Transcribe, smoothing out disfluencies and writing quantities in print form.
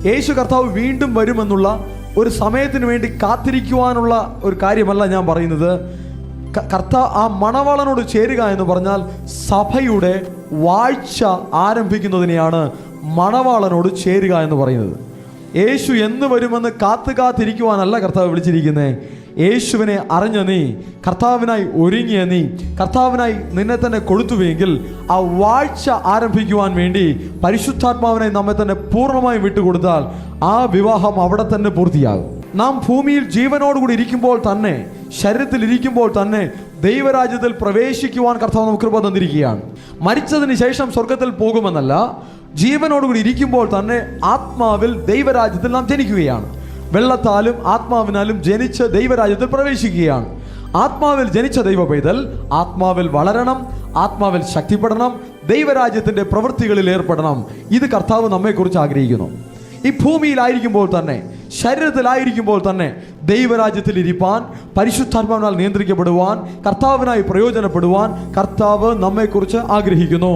യേശു കർത്താവ് വീണ്ടും വരുമെന്നുള്ള ഒരു സമയത്തിന് വേണ്ടി കാത്തിരിക്കുവാനുള്ള ഒരു കാര്യമല്ല ഞാൻ പറയുന്നത്. ആ മണവാളനോട് ചേരുക എന്ന് പറഞ്ഞാൽ സഭയുടെ വാഴ്ച ആരംഭിക്കുന്നതിനെയാണ് മണവാളനോട് ചേരുക എന്ന് പറയുന്നത്. യേശു എന്ന് വരുമെന്ന് കാത്തിരിക്കുവാനല്ല കർത്താവ് വിളിച്ചിരിക്കുന്നത്. യേശുവിനെ അറിഞ്ഞ നീ, കർത്താവിനായി ഒരുങ്ങിയ നീ, കർത്താവിനായി നിന്നെ തന്നെ കൊടുത്തുവെങ്കിൽ ആ വാഴ്ച ആരംഭിക്കുവാൻ വേണ്ടി പരിശുദ്ധാത്മാവിനെ നമ്മെ തന്നെ പൂർണ്ണമായും വിട്ടുകൊടുത്താൽ ആ വിവാഹം അവിടെ തന്നെ പൂർത്തിയാകും. നാം ഭൂമിയിൽ ജീവനോടുകൂടി ഇരിക്കുമ്പോൾ തന്നെ, ശരീരത്തിൽ ഇരിക്കുമ്പോൾ തന്നെ ദൈവരാജ്യത്തിൽ പ്രവേശിക്കുവാൻ കർത്താവ് നമുക്ക് കൃപ തന്നിരിക്കുകയാണ്. മരിച്ചതിന് ശേഷം സ്വർഗത്തിൽ പോകുമെന്നല്ല, ജീവനോടുകൂടി ഇരിക്കുമ്പോൾ തന്നെ ആത്മാവിൽ ദൈവരാജ്യത്തിൽ നാം ജനിക്കുകയാണ്. വെള്ളത്താലും ആത്മാവിനാലും ജനിച്ച് ദൈവരാജ്യത്തിൽ പ്രവേശിക്കുകയാണ്. ആത്മാവിൽ ജനിച്ച ദൈവ പൈതൽ ആത്മാവിൽ വളരണം, ആത്മാവിൽ ശക്തിപ്പെടണം, ദൈവരാജ്യത്തിന്റെ പ്രവൃത്തികളിൽ ഏർപ്പെടണം. ഇത് കർത്താവ് നമ്മെക്കുറിച്ച് ആഗ്രഹിക്കുന്നു. ഈ ഭൂമിയിലായിരിക്കുമ്പോൾ തന്നെ, ശരീരത്തിലായിരിക്കുമ്പോൾ തന്നെ ദൈവരാജ്യത്തിൽ ഇരിപ്പാൻ, പരിശുദ്ധാത്മാവിനാൽ നിയന്ത്രിക്കപ്പെടുവാൻ, കർത്താവിനായി പ്രയോജനപ്പെടുവാൻ കർത്താവ് നമ്മെക്കുറിച്ച് ആഗ്രഹിക്കുന്നു.